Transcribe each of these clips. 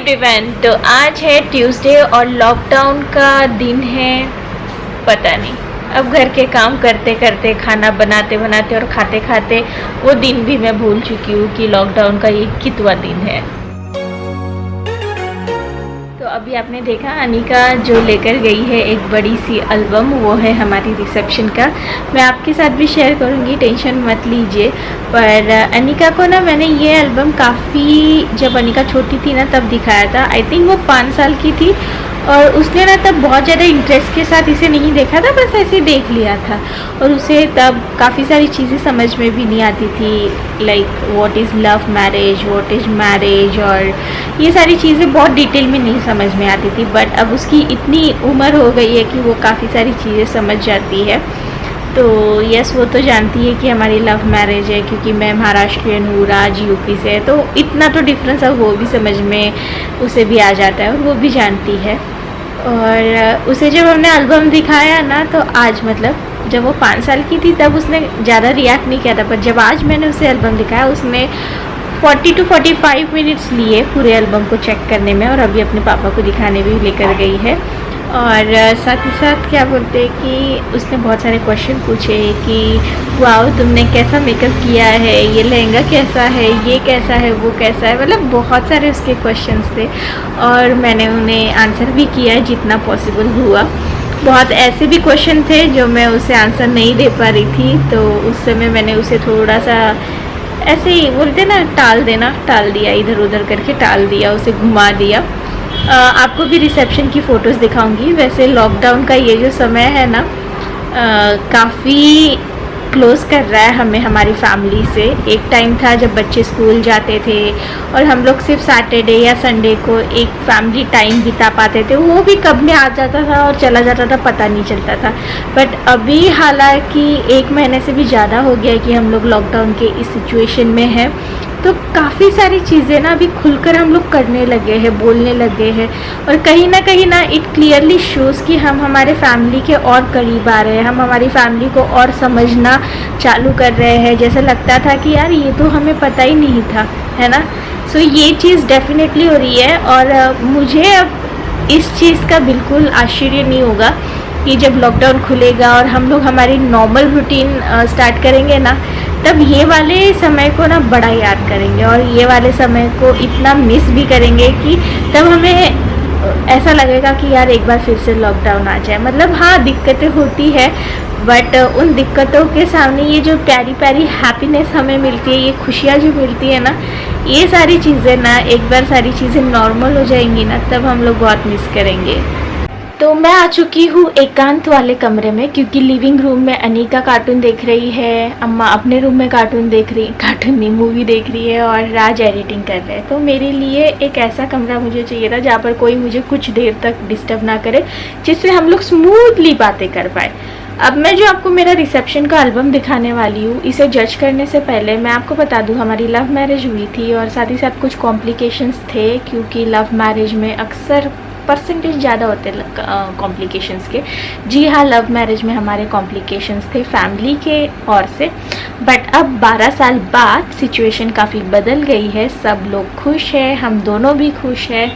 Everyone, तो आज है ट्यूसडे और लॉकडाउन का दिन है। पता नहीं, अब घर के काम करते करते, खाना बनाते बनाते और खाते खाते वो दिन भी मैं भूल चुकी हूँ कि लॉकडाउन का ये कितवा दिन है। तो अभी आपने देखा अनिका जो लेकर गई है एक बड़ी सी एल्बम, वो है हमारी रिसेप्शन का। मैं आपके साथ भी शेयर करूँगी, टेंशन मत लीजिए। पर अनिका को ना मैंने ये एल्बम काफ़ी, जब अनिका छोटी थी ना तब दिखाया था। आई थिंक वो 5 साल की थी और उसने ना तब बहुत ज़्यादा इंटरेस्ट के साथ इसे नहीं देखा था, बस ऐसे देख लिया था। और उसे तब काफ़ी सारी चीज़ें समझ में भी नहीं आती थी, like what is love marriage, what is marriage, और ये सारी चीज़ें बहुत डिटेल में नहीं समझ में आती थी। बट अब उसकी इतनी उम्र हो गई है कि वो काफ़ी सारी चीज़ें समझ जाती है। तो यस, वो तो जानती है कि हमारी लव मैरिज है, क्योंकि मैं महाराष्ट्रियन हूँ, राज यूपी से है, तो इतना तो डिफरेंस अब वो भी समझ में उसे भी आ जाता है और वो भी जानती है। और उसे जब हमने एल्बम दिखाया ना, तो आज मतलब जब वो 5 साल की थी तब उसने ज़्यादा रिएक्ट नहीं किया था, पर जब आज मैंने उसे एल्बम दिखाया उसने 40 to 45 मिनट्स लिए पूरे एल्बम को चेक करने में, और अभी अपने पापा को दिखाने भी लेकर गई है। और साथ ही साथ क्या बोलते हैं कि उसने बहुत सारे क्वेश्चन पूछे कि वाओ तुमने कैसा मेकअप किया है, ये लहंगा कैसा है, ये कैसा है, वो कैसा है, मतलब बहुत सारे उसके क्वेश्चंस थे और मैंने उन्हें आंसर भी किया जितना पॉसिबल हुआ। बहुत ऐसे भी क्वेश्चन थे जो मैं उसे आंसर नहीं दे पा रही थी, तो उस समय मैंने उसे थोड़ा सा ऐसे ही बोलते ना टाल दिया, इधर उधर करके टाल दिया, उसे घुमा दिया। आपको भी रिसेप्शन की फ़ोटोज़ दिखाऊंगी। वैसे लॉकडाउन का ये जो समय है ना, काफ़ी क्लोज़ कर रहा है हमें हमारी फैमिली से। एक टाइम था जब बच्चे स्कूल जाते थे और हम लोग सिर्फ सैटरडे या संडे को एक फैमिली टाइम बिता पाते थे, वो भी कब में आ जाता था और चला जाता था, पता नहीं चलता था। बट अभी हालांकि 1 महीने से भी ज़्यादा हो गया है कि हम लोग लॉकडाउन के इस सिचुएशन में हैं, तो काफ़ी सारी चीज़ें ना अभी खुलकर हम लोग करने लगे हैं, बोलने लगे हैं, और कहीं ना इट क्लियरली शोज़ कि हम हमारे फैमिली के और करीब आ रहे हैं, हम हमारी फैमिली को और समझना चालू कर रहे हैं। जैसे लगता था कि यार ये तो हमें पता ही नहीं था, है ना। सो ये चीज़ डेफिनेटली हो रही है, और मुझे अब इस चीज़ का बिल्कुल आश्चर्य नहीं होगा कि जब लॉकडाउन खुलेगा और हम लोग हमारी नॉर्मल रूटीन स्टार्ट करेंगे ना, तब ये वाले समय को ना बड़ा याद करेंगे और ये वाले समय को इतना मिस भी करेंगे कि तब हमें ऐसा लगेगा कि यार एक बार फिर से लॉकडाउन आ जाए। मतलब हाँ, दिक्कतें होती है, बट उन दिक्कतों के सामने ये जो प्यारी प्यारी हैप्पीनेस हमें मिलती है, ये खुशियाँ जो मिलती है ना, ये सारी चीज़ें ना एक बार सारी चीज़ें नॉर्मल हो जाएंगी ना, तब हम लोग बहुत मिस करेंगे। तो मैं आ चुकी हूँ एकांत वाले कमरे में, क्योंकि लिविंग रूम में अनिका कार्टून देख रही है, अम्मा अपने रूम में कार्टून नहीं मूवी देख रही है, और राज एडिटिंग कर रहे हैं। तो मेरे लिए एक ऐसा कमरा मुझे चाहिए था जहाँ पर कोई मुझे कुछ देर तक डिस्टर्ब ना करे, जिससे हम लोग स्मूथली बातें कर पाए। अब मैं जो आपको मेरा रिसेप्शन का एल्बम दिखाने वाली हूँ, इसे जज करने से पहले मैं आपको बता दूँ हमारी लव मैरिज हुई थी, और साथ ही साथ कुछ कॉम्प्लिकेशंस थे, क्योंकि लव मैरिज में अक्सर परसेंटेज ज़्यादा होते हैं कॉम्प्लिकेशंस के। जी हाँ, लव मैरिज में हमारे कॉम्प्लिकेशंस थे फैमिली के ओर से, बट अब 12 साल बाद सिचुएशन काफ़ी बदल गई है, सब लोग खुश हैं, हम दोनों भी खुश हैं,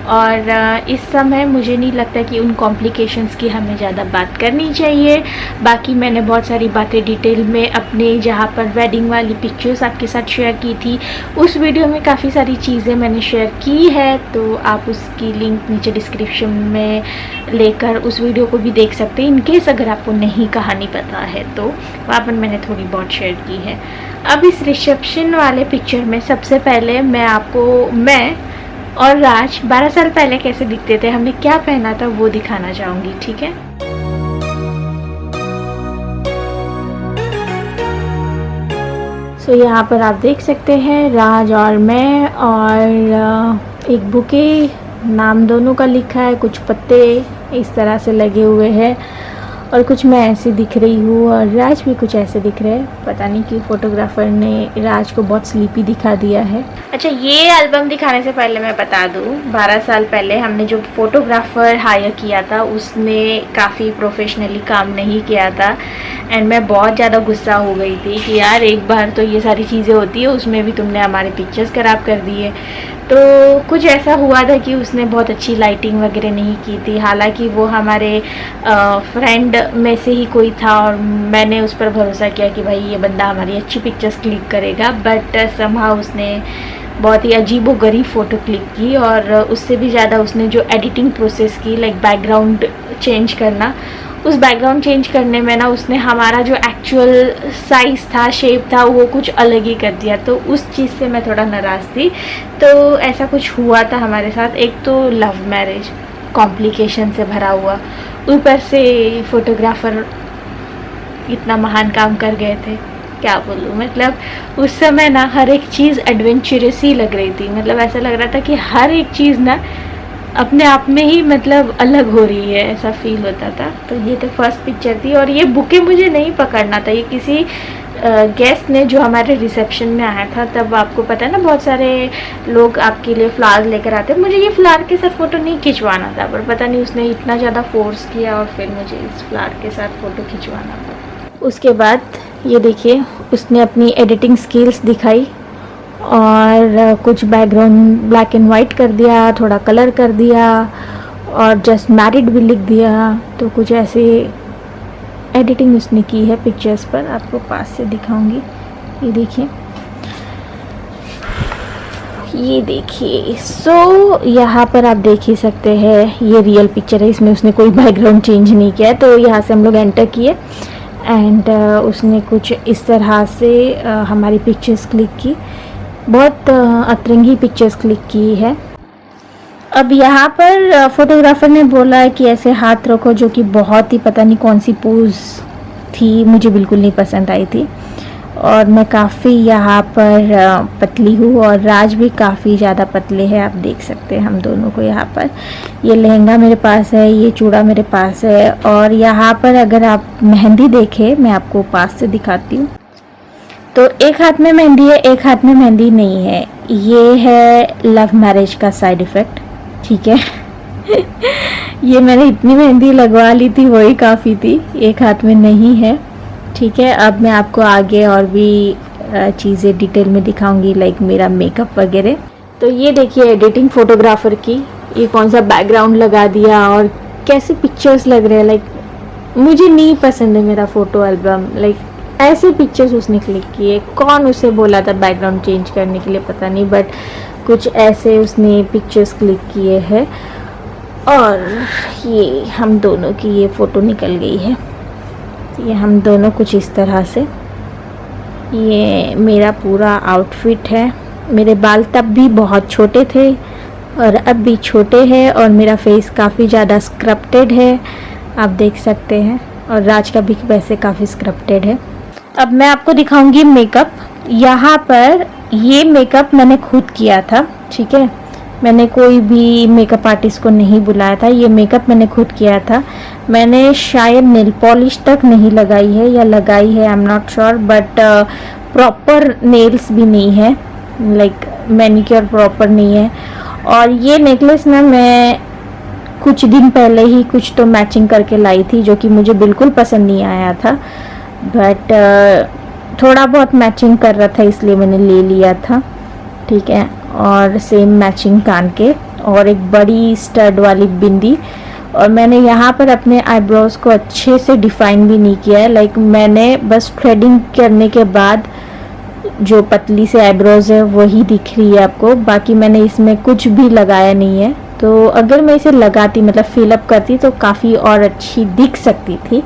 और इस समय मुझे नहीं लगता कि उन कॉम्प्लिकेशंस की हमें ज़्यादा बात करनी चाहिए। बाकी मैंने बहुत सारी बातें डिटेल में अपने जहाँ पर वेडिंग वाली पिक्चर्स आपके साथ शेयर की थी, उस वीडियो में काफ़ी सारी चीज़ें मैंने शेयर की है, तो आप उसकी लिंक नीचे डिस्क्रिप्शन में लेकर उस वीडियो को भी देख सकते हैं, इनकेस अगर आपको नहीं कहानी पता है तो। वहाँ पर मैंने थोड़ी बहुत शेयर की है। अब इस रिसेप्शन वाले पिक्चर में सबसे पहले मैं और राज 12 साल पहले कैसे दिखते थे, हमने क्या पहना था, वो दिखाना चाहूँगी, ठीक है। सो यहाँ पर आप देख सकते हैं राज और मैं, और एक बुके, नाम दोनों का लिखा है, कुछ पत्ते इस तरह से लगे हुए हैं, और कुछ मैं ऐसे दिख रही हूँ और राज भी कुछ ऐसे दिख रहे हैं। पता नहीं कि फोटोग्राफर ने राज को बहुत स्लीपी दिखा दिया है। अच्छा, ये एल्बम दिखाने से पहले मैं बता दूँ, 12 साल पहले हमने जो फोटोग्राफर हायर किया था उसने काफ़ी प्रोफेशनली काम नहीं किया था, एंड मैं बहुत ज़्यादा गुस्सा हो गई थी कि यार एक बार तो ये सारी चीज़ें होती है, उसमें भी तुमने हमारे पिक्चर्स ख़राब कर दिए। तो कुछ ऐसा हुआ था कि उसने बहुत अच्छी लाइटिंग वगैरह नहीं की थी, हालांकि वो हमारे फ्रेंड में से ही कोई था और मैंने उस पर भरोसा किया कि भाई ये बंदा हमारी अच्छी पिक्चर्स क्लिक करेगा, बट समहाउ उसने बहुत ही अजीबोगरीब फ़ोटो क्लिक की। और उससे भी ज़्यादा उसने जो एडिटिंग प्रोसेस की, लाइक बैकग्राउंड चेंज करना, उस बैकग्राउंड चेंज करने में ना उसने हमारा जो एक्चुअल साइज़ था, शेप था, वो कुछ अलग ही कर दिया। तो उस चीज़ से मैं थोड़ा नाराज़ थी। तो ऐसा कुछ हुआ था हमारे साथ। एक तो लव मैरिज कॉम्प्लिकेशन से भरा हुआ, ऊपर से फोटोग्राफ़र इतना महान काम कर गए थे, क्या बोलूँ। मतलब उस समय ना हर एक चीज़ एडवेंचरस ही लग रही थी। मतलब ऐसा लग रहा था कि हर एक चीज़ ना अपने आप में ही मतलब अलग हो रही है, ऐसा फील होता था। तो ये तो फर्स्ट पिक्चर थी। और ये बुके मुझे नहीं पकड़ना था, ये किसी गेस्ट ने जो हमारे रिसेप्शन में आया था। तब आपको पता है ना, बहुत सारे लोग आपके लिए फ्लावर्स लेकर आते हैं। मुझे ये फ्लावर के साथ फ़ोटो नहीं खिंचवाना था, पर पता नहीं उसने इतना ज़्यादा फोर्स किया और फिर मुझे इस फ्लावर के साथ फ़ोटो खिंचवाना था। उसके बाद ये देखिए, उसने अपनी एडिटिंग स्किल्स दिखाई और कुछ बैकग्राउंड ब्लैक एंड वाइट कर दिया, थोड़ा कलर कर दिया और जस्ट मैरिड भी लिख दिया। तो कुछ ऐसे एडिटिंग उसने की है पिक्चर्स पर, आपको पास से दिखाऊंगी। ये देखिए, ये देखिए। सो यहाँ पर आप देख ही सकते हैं, ये रियल पिक्चर है, इसमें उसने कोई बैकग्राउंड चेंज नहीं किया। तो यहाँ से हम लोग एंटर किए एंड उसने कुछ इस तरह से हमारी पिक्चर्स क्लिक की। बहुत अतरंगी पिक्चर्स क्लिक की है। अब यहाँ पर फोटोग्राफर ने बोला कि ऐसे हाथ रखो, जो कि बहुत ही पता नहीं कौन सी पोज थी, मुझे बिल्कुल नहीं पसंद आई थी। और मैं काफ़ी यहाँ पर पतली हूँ और राज भी काफ़ी ज़्यादा पतले हैं, आप देख सकते हैं हम दोनों को यहाँ पर। ये लहंगा मेरे पास है, ये चूड़ा मेरे पास है। और यहाँ पर अगर आप मेहंदी देखें, मैं आपको पास से दिखाती हूँ, तो एक हाथ में मेहंदी है, एक हाथ में मेहंदी नहीं है। ये है लव मैरिज का साइड इफ़ेक्ट, ठीक है। ये मैंने इतनी मेहंदी लगवा ली थी, वही काफ़ी थी, एक हाथ में नहीं है, ठीक है। अब मैं आपको आगे और भी चीज़ें डिटेल में दिखाऊंगी, लाइक मेरा मेकअप वगैरह। तो ये देखिए एडिटिंग फोटोग्राफर की, ये कौन सा बैकग्राउंड लगा दिया और कैसे पिक्चर्स लग रहे हैं। लाइक मुझे नहीं पसंद है मेरा फ़ोटो एल्बम, लाइक ऐसे पिक्चर्स उसने क्लिक किए। कौन उसे बोला था बैकग्राउंड चेंज करने के लिए, पता नहीं, बट कुछ ऐसे उसने पिक्चर्स क्लिक किए हैं। और ये हम दोनों की ये फ़ोटो निकल गई है। ये हम दोनों कुछ इस तरह से, ये मेरा पूरा आउटफिट है। मेरे बाल तब भी बहुत छोटे थे और अब भी छोटे हैं और मेरा फेस काफ़ी ज़्यादा स्क्रप्टेड है, आप देख सकते हैं। और राज का भी वैसे काफ़ी स्क्रप्टेड है। अब मैं आपको दिखाऊंगी मेकअप। यहाँ पर ये मेकअप मैंने खुद किया था, ठीक है। मैंने कोई भी मेकअप आर्टिस्ट को नहीं बुलाया था, ये मेकअप मैंने खुद किया था। मैंने शायद नेल पॉलिश तक नहीं लगाई है या लगाई है, I am not sure, but proper nails भी नहीं है, लाइक मैनिक्योर प्रॉपर नहीं है। और ये नेकलेस ना मैं कुछ दिन पहले ही कुछ तो मैचिंग करके लाई थी, जो कि मुझे बिल्कुल पसंद नहीं आया था, बट थोड़ा बहुत मैचिंग कर रहा था इसलिए मैंने ले लिया था, ठीक है। और सेम मैचिंग कान के और एक बड़ी स्टड वाली बिंदी। और मैंने यहाँ पर अपने आईब्रोज को अच्छे से डिफाइन भी नहीं किया है, लाइक मैंने बस थ्रेडिंग करने के बाद जो पतली से आईब्रोज है वही दिख रही है आपको, बाकी मैंने इसमें कुछ भी लगाया नहीं है। तो अगर मैं इसे लगाती, मतलब फिलअप करती, तो काफ़ी और अच्छी दिख सकती थी।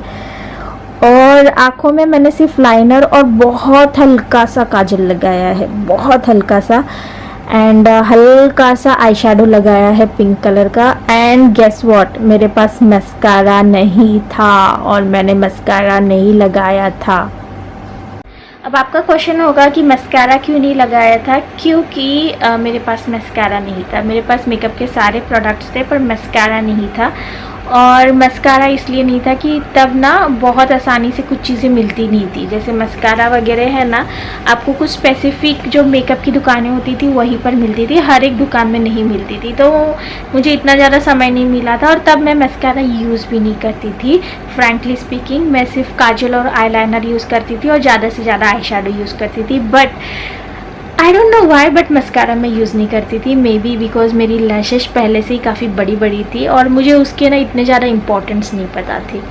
और आँखों में मैंने सिर्फ लाइनर और बहुत हल्का सा काजल लगाया है, बहुत हल्का सा, एंड हल्का सा आई शेडो लगाया है पिंक कलर का। एंड गेस व्हाट, मेरे पास मस्कारा नहीं था और मैंने मस्कारा नहीं लगाया था। अब आपका क्वेश्चन होगा कि मस्कारा क्यों नहीं लगाया था, क्योंकि मेरे पास मस्कारा नहीं था। मेरे पास मेकअप के सारे प्रोडक्ट्स थे पर मस्कारा नहीं था। और मस्कारा इसलिए नहीं था कि तब ना बहुत आसानी से कुछ चीज़ें मिलती नहीं थी। जैसे मस्कारा वगैरह है ना, आपको कुछ स्पेसिफिक जो मेकअप की दुकानें होती थी वहीं पर मिलती थी, हर एक दुकान में नहीं मिलती थी। तो मुझे इतना ज़्यादा समय नहीं मिला था और तब मैं मस्कारा यूज़ भी नहीं करती थी। फ्रैंकली स्पीकिंग, मैं सिर्फ काजल और आईलाइनर यूज़ करती थी और ज़्यादा से ज़्यादा आई शेडो यूज़ करती थी। But I don't know why but mascara मैं यूज़ नहीं करती थी, मे बी बिकॉज मेरी लैशेस पहले से ही काफ़ी बड़ी बड़ी थी और मुझे उसके ना इतने ज़्यादा इम्पोर्टेंस नहीं पता थी।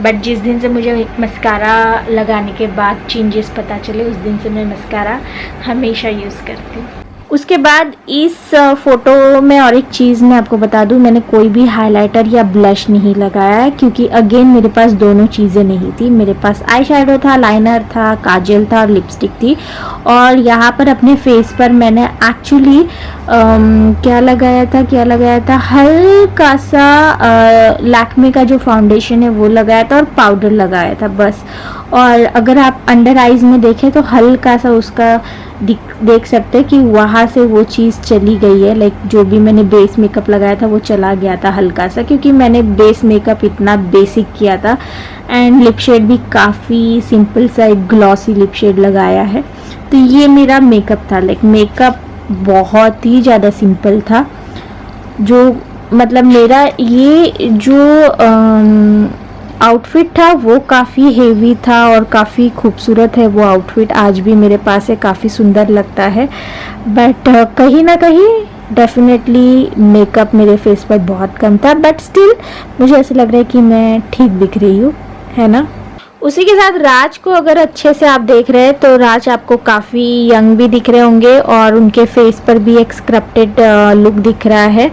बट जिस दिन से मुझे मस्कारा लगाने के बाद चेंजेस पता चले उस दिन से मैं मस्कारा हमेशा यूज़ करती हूँ। उसके बाद इस फ़ोटो में और एक चीज़ मैं आपको बता दूं, मैंने कोई भी हाइलाइटर या ब्लश नहीं लगाया है क्योंकि अगेन मेरे पास दोनों चीज़ें नहीं थी। मेरे पास आई शैडो था, लाइनर था, काजल था और लिपस्टिक थी। और यहाँ पर अपने फेस पर मैंने एक्चुअली क्या लगाया था हल्का सा लैक्मे का जो फाउंडेशन है वो लगाया था और पाउडर लगाया था बस। और अगर आप अंडर आइज़ में देखें तो हल्का सा उसका देख सकते हैं कि वहाँ से वो चीज़ चली गई है। लाइक जो भी मैंने बेस मेकअप लगाया था वो चला गया था हल्का सा, क्योंकि मैंने बेस मेकअप इतना बेसिक किया था। एंड लिप शेड भी काफ़ी सिंपल सा एक ग्लॉसी लिप शेड लगाया है। तो ये मेरा मेकअप था। लाइक मेकअप बहुत ही ज़्यादा सिंपल था। जो मतलब मेरा ये जो आउटफिट था वो काफ़ी हेवी था और काफ़ी खूबसूरत है वो आउटफिट, आज भी मेरे पास है, काफ़ी सुंदर लगता है। बट कहीं ना कहीं डेफिनेटली मेकअप मेरे फेस पर बहुत कम था, बट स्टिल मुझे ऐसा लग रहा है कि मैं ठीक दिख रही हूँ, है ना। उसी के साथ राज को अगर अच्छे से आप देख रहे हैं तो राज आपको काफ़ी यंग भी दिख रहे होंगे और उनके फेस पर भी एक स्क्रप्टेड लुक दिख रहा है।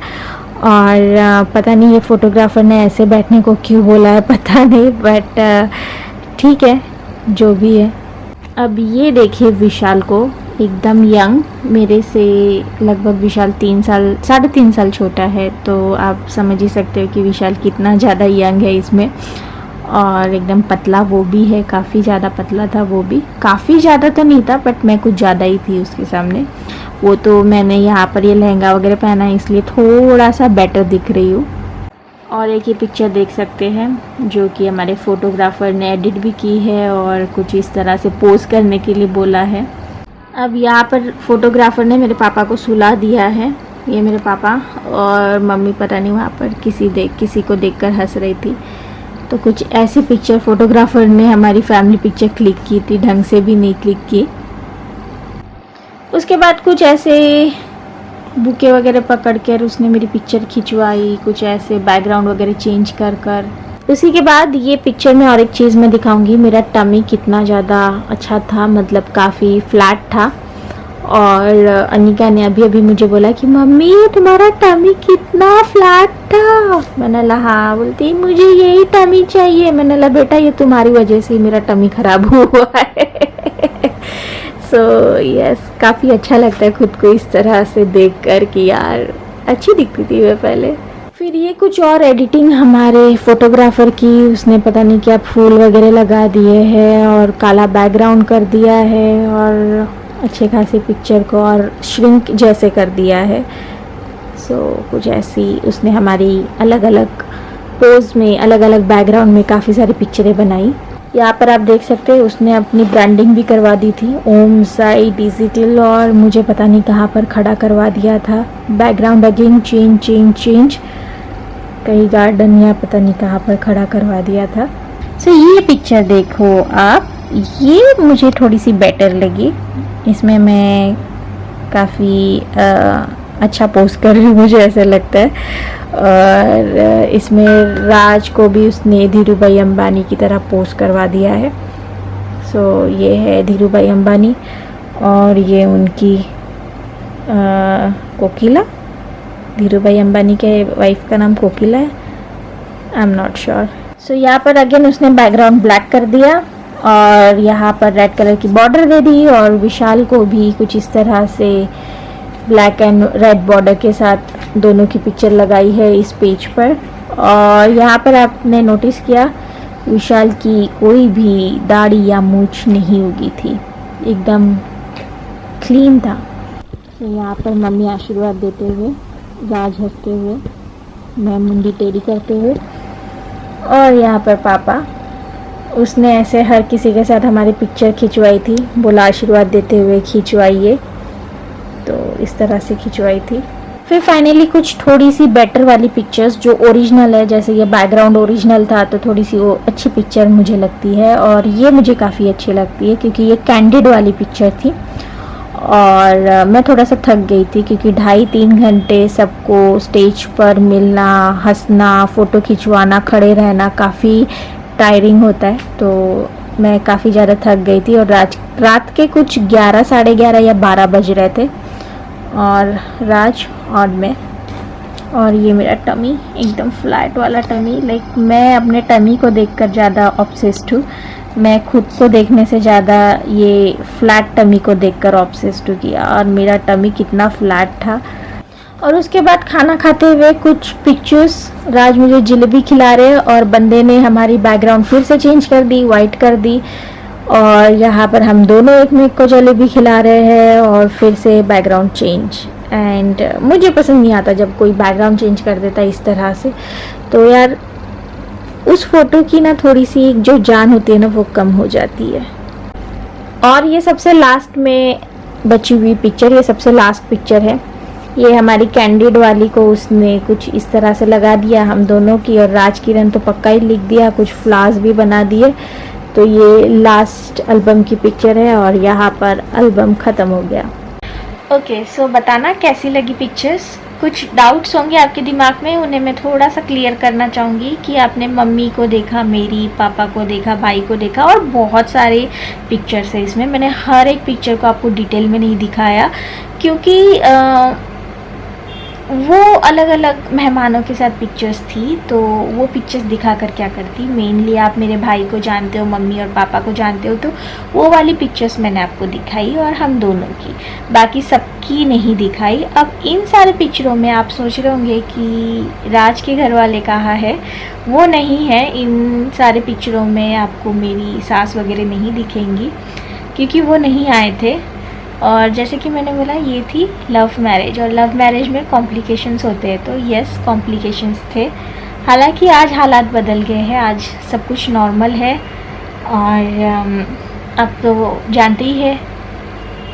और पता नहीं ये फोटोग्राफर ने ऐसे बैठने को क्यों बोला है, पता नहीं, बट ठीक है जो भी है। अब ये देखिए विशाल को, एकदम यंग, मेरे से लगभग विशाल 3.5 साल छोटा है, तो आप समझ ही सकते हो कि विशाल कितना ज़्यादा यंग है इसमें। और एकदम पतला वो भी है, काफ़ी ज़्यादा पतला था वो भी, काफ़ी ज़्यादा तो नहीं था बट मैं कुछ ज़्यादा ही थी उसके सामने। वो तो मैंने यहाँ पर ये लहंगा वगैरह पहना है इसलिए थोड़ा सा बेटर दिख रही हूँ। और एक ये पिक्चर देख सकते हैं जो कि हमारे फोटोग्राफर ने एडिट भी की है और कुछ इस तरह से पोज करने के लिए बोला है। अब यहाँ पर फोटोग्राफर ने मेरे पापा को सुला दिया है, ये मेरे पापा, और मम्मी पता नहीं वहाँ पर किसी को देखकर हंस रही थी। तो कुछ ऐसी पिक्चर फोटोग्राफर ने हमारी फैमिली पिक्चर क्लिक की थी, ढंग से भी नहीं क्लिक की। उसके बाद कुछ ऐसे बुके वगैरह पकड़ कर उसने मेरी पिक्चर खिंचवाई, कुछ ऐसे बैकग्राउंड वगैरह चेंज कर। उसी के बाद ये पिक्चर में और एक चीज़ मैं दिखाऊंगी, मेरा टमी कितना ज़्यादा अच्छा था, मतलब काफ़ी फ्लैट था। और अनिका ने अभी मुझे बोला कि मम्मी तुम्हारा टमी कितना फ्लैट था। मैंने कहा हाँ, बोलती मुझे यही टमी चाहिए। मैंने कहा बेटा ये तुम्हारी वजह से मेरा टमी खराब हुआ है। सो यस, काफ़ी अच्छा लगता है खुद को इस तरह से देख कर कि यार अच्छी दिखती थी मैं पहले। फिर ये कुछ और एडिटिंग हमारे फोटोग्राफर की, उसने पता नहीं क्या फूल वगैरह लगा दिए हैं और काला बैकग्राउंड कर दिया है और अच्छे खासी पिक्चर को और श्रिंक जैसे कर दिया है। सो कुछ ऐसी उसने हमारी अलग अलग पोज में, अलग अलग बैकग्राउंड में काफ़ी सारी पिक्चरें बनाई। यहाँ पर आप देख सकते हैं उसने अपनी ब्रांडिंग भी करवा दी थी, ओम साई डिजिटल, और मुझे पता नहीं कहाँ पर खड़ा करवा दिया था। बैकग्राउंड अगेन चेंज, कहीं गार्डन या पता नहीं कहाँ पर खड़ा करवा दिया था। सो ये पिक्चर देखो आप, ये मुझे थोड़ी सी बेटर लगी, इसमें मैं काफ़ी अच्छा पोस्ट कर रही हूँ मुझे ऐसा लगता है। और इसमें राज को भी उसने धीरू भाई अंबानी की तरह पोस्ट करवा दिया है। सो ये है धीरू भाई अंबानी और ये उनकी कोकिला, धीरू भाई अंबानी के वाइफ का नाम कोकिला है, आई एम नॉट श्योर। सो यहाँ पर अगेन उसने बैकग्राउंड ब्लैक कर दिया और यहाँ पर रेड कलर की बॉर्डर दे दी और विशाल को भी कुछ इस तरह से ब्लैक एंड रेड बॉर्डर के साथ दोनों की पिक्चर लगाई है इस पेज पर। और यहाँ पर आपने नोटिस किया विशाल की कोई भी दाढ़ी या मूंछ नहीं उगी थी, एकदम क्लीन था। तो यहाँ पर मम्मी आशीर्वाद देते हुए, राज हंसते हुए, मैं मुंडी टेढ़ी करते हुए, और यहाँ पर पापा, उसने ऐसे हर किसी के साथ हमारी पिक्चर खिंचवाई थी, बोला आशीर्वाद देते हुए खिंचवाइए, तो इस तरह से खिंचवाई थी। फिर फाइनली कुछ थोड़ी सी बेटर वाली पिक्चर्स जो ओरिजिनल है, जैसे ये बैकग्राउंड ओरिजिनल था तो थोड़ी सी वो अच्छी पिक्चर मुझे लगती है और ये मुझे काफ़ी अच्छी लगती है क्योंकि ये कैंडिड वाली पिक्चर थी। और मैं थोड़ा सा थक गई थी क्योंकि 2.5-3 घंटे सबको स्टेज पर मिलना, हंसना, फ़ोटो खिंचवाना, खड़े रहना काफ़ी टायरिंग होता है। तो मैं काफ़ी ज़्यादा थक गई थी और रात के कुछ 11, साढ़े 11 या 12 बज रहे थे और राज और मैं, और ये मेरा टमी एकदम फ्लैट वाला टमी। लाइक मैं अपने टमी को देखकर ज़्यादा ऑब्सेस्ड हूँ। मैं खुद को देखने से ज़्यादा ये फ्लैट टमी को देखकर ऑब्सेस्ड हूँ किया, और मेरा टमी कितना फ्लैट था। और उसके बाद खाना खाते हुए कुछ पिक्चर्स, राज मुझे जलेबी खिला रहे और बंदे ने हमारी बैकग्राउंड फिर से चेंज कर दी, वाइट कर दी, और यहाँ पर हम दोनों एक मेक को जलेबी खिला रहे हैं और फिर से बैकग्राउंड चेंज। एंड मुझे पसंद नहीं आता जब कोई बैकग्राउंड चेंज कर देता है इस तरह से। तो यार उस फोटो की ना थोड़ी सी जो जान होती है ना वो कम हो जाती है। और ये सबसे लास्ट में बची हुई पिक्चर, ये सबसे लास्ट पिक्चर है। ये हमारी कैंडिड वाली को उसने कुछ इस तरह से लगा दिया हम दोनों की, और राज किरण तो पक्का ही लिख दिया, कुछ फ्लावर्स भी बना दिए। तो ये लास्ट एल्बम की पिक्चर है और यहाँ पर एल्बम ख़त्म हो गया। ओके, सो बताना कैसी लगी पिक्चर्स। कुछ डाउट्स होंगे आपके दिमाग में, उन्हें मैं थोड़ा सा क्लियर करना चाहूँगी कि आपने मम्मी को देखा, मेरी पापा को देखा, भाई को देखा, और बहुत सारे पिक्चर्स है इसमें। मैंने हर एक पिक्चर को आपको डिटेल में नहीं दिखाया क्योंकि वो अलग अलग मेहमानों के साथ पिक्चर्स थी, तो वो पिक्चर्स दिखा कर क्या करती। मेनली आप मेरे भाई को जानते हो, मम्मी और पापा को जानते हो, तो वो वाली पिक्चर्स मैंने आपको दिखाई और हम दोनों की, बाकी सबकी नहीं दिखाई। अब इन सारे पिक्चरों में आप सोच रहे होंगे कि राज के घर वाले कहाँ है, वो नहीं है। इन सारे पिक्चरों में आपको मेरी सास वगैरह नहीं दिखेंगी क्योंकि वो नहीं आए थे। और जैसे कि मैंने बोला ये थी लव मैरिज, और लव मैरिज में कॉम्प्लिकेशंस होते हैं, तो यस कॉम्प्लिकेशंस थे। हालांकि आज हालात बदल गए हैं, आज सब कुछ नॉर्मल है। और अब तो जानते ही है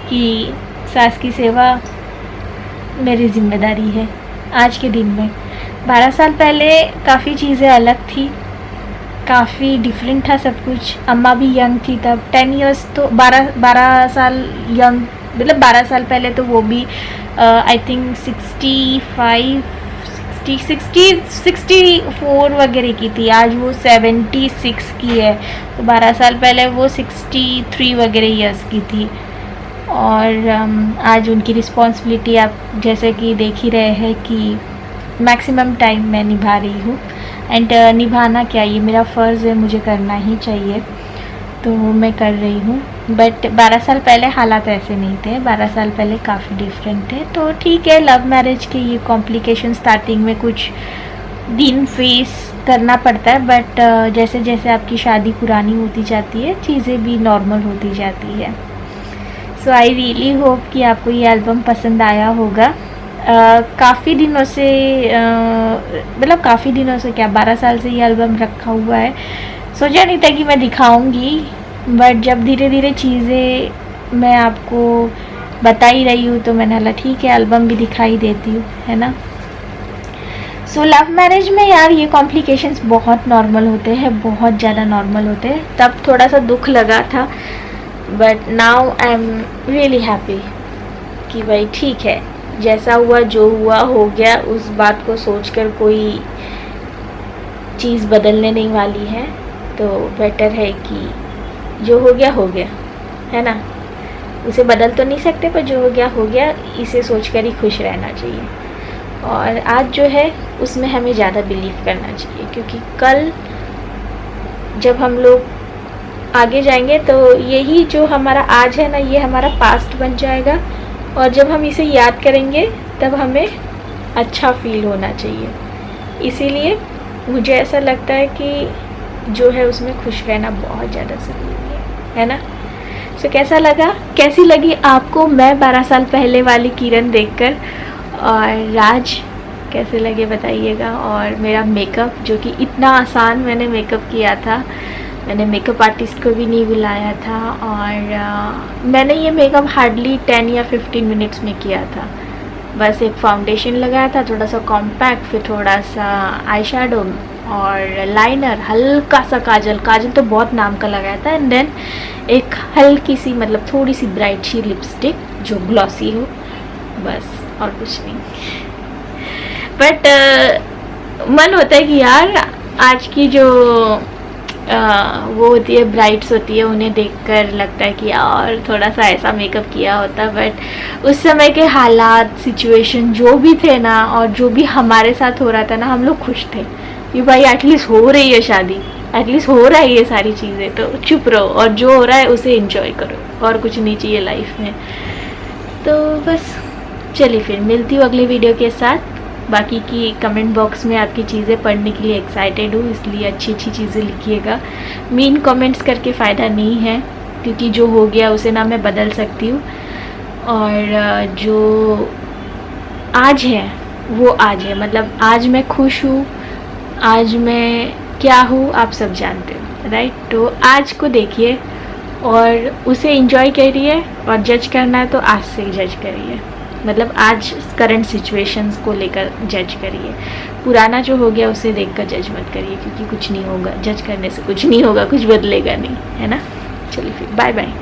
कि सास की सेवा मेरी जिम्मेदारी है आज के दिन में। 12 साल पहले काफ़ी चीज़ें अलग थी, काफ़ी डिफरेंट था सब कुछ। अम्मा भी यंग थी तब, 10 इयर्स, तो 12 साल यंग, मतलब 12 साल पहले तो वो भी आई थिंक 64 वगैरह की थी। आज वो 76 की है, तो 12 साल पहले वो 63 वगैरह इयर्स की थी। और आज उनकी रिस्पॉन्सिबिलिटी आप जैसे कि देख ही रहे हैं कि मैक्सिमम टाइम मैं निभा रही हूँ। एंड निभाना क्या, ये मेरा फ़र्ज़ है, मुझे करना ही चाहिए, तो मैं कर रही हूँ। बट 12 साल पहले हालात ऐसे नहीं थे, 12 साल पहले काफ़ी डिफरेंट थे। तो ठीक है, लव मैरिज के ये कॉम्प्लिकेशन स्टार्टिंग में कुछ दिन फेस करना पड़ता है, बट जैसे जैसे आपकी शादी पुरानी होती जाती है चीज़ें भी नॉर्मल होती जाती है। सो आई रियली होप कि आपको ये एल्बम पसंद आया होगा। काफ़ी दिनों से मतलब काफ़ी दिनों से क्या, 12 साल से ये एल्बम रखा हुआ है। सोचा नहीं था कि मैं दिखाऊंगी, बट जब धीरे धीरे चीज़ें मैं आपको बता ही रही हूँ तो मैंने बोला ठीक है एल्बम भी दिखाई देती हूँ, है ना। सो लव मैरिज में यार ये कॉम्प्लिकेशंस बहुत नॉर्मल होते हैं, बहुत ज़्यादा नॉर्मल होते हैं। तब थोड़ा सा दुख लगा था, but now I am really happy कि भाई ठीक है, जैसा हुआ जो हुआ हो गया। उस बात को सोचकर कोई चीज़ बदलने नहीं वाली है, तो बेटर है कि जो हो गया, है ना। उसे बदल तो नहीं सकते, पर जो हो गया, इसे सोचकर ही खुश रहना चाहिए। और आज जो है उसमें हमें ज़्यादा बिलीव करना चाहिए, क्योंकि कल जब हम लोग आगे जाएंगे तो यही जो हमारा आज है ना, ये हमारा पास्ट बन जाएगा। और जब हम इसे याद करेंगे तब हमें अच्छा फील होना चाहिए। इसीलिए मुझे ऐसा लगता है कि जो है उसमें खुश रहना बहुत ज़्यादा ज़रूरी है ना। सो कैसी लगी आपको मैं 12 साल पहले वाली किरण देखकर, और राज कैसे लगे बताइएगा। और मेरा मेकअप, जो कि इतना आसान मैंने मेकअप किया था, मैंने मेकअप आर्टिस्ट को भी नहीं बुलाया था, और मैंने ये मेकअप हार्डली 10 या 15 मिनट्स में किया था। बस एक फाउंडेशन लगाया था, थोड़ा सा कॉम्पैक्ट, फिर थोड़ा सा आई शैडो, और लाइनर, हल्का सा काजल, काजल तो बहुत नाम का लगाया था, एंड देन एक हल्की सी मतलब थोड़ी सी ब्राइट सी लिपस्टिक जो ग्लॉसी हो, बस और कुछ नहीं। बट मन होता है कि यार आज की जो वो होती है ब्राइड्स होती है, उन्हें देखकर लगता है कि यार थोड़ा सा ऐसा मेकअप किया होता, बट उस समय के हालात, सिचुएशन जो भी थे ना, और जो भी हमारे साथ हो रहा था ना, हम लोग खुश थे कि भाई एटलीस्ट हो रही है शादी, एटलीस्ट हो रहा है ये सारी चीज़ें, तो चुप रहो और जो हो रहा है उसे एंजॉय करो, और कुछ नहीं चाहिए लाइफ में। तो बस चलिए फिर मिलती हूँ अगले वीडियो के साथ। बाकी की कमेंट बॉक्स में आपकी चीज़ें पढ़ने के लिए एक्साइटेड हूँ, इसलिए अच्छी अच्छी चीज़ें लिखिएगा। मीन कमेंट्स करके फ़ायदा नहीं है, क्योंकि जो हो गया उसे ना मैं बदल सकती हूँ, और जो आज है वो आज है, मतलब आज मैं खुश हूँ, आज मैं क्या हूँ आप सब जानते हो, राइट। तो आज को देखिए और उसे एंजॉय करिए, और जज करना है तो आज से ही जज करिए, मतलब आज करंट सिचुएशंस को लेकर जज करिए। पुराना जो हो गया उसे देखकर जज मत करिए, क्योंकि कुछ नहीं होगा, जज करने से कुछ नहीं होगा, कुछ बदलेगा नहीं, है ना। चलिए फिर बाय बाय।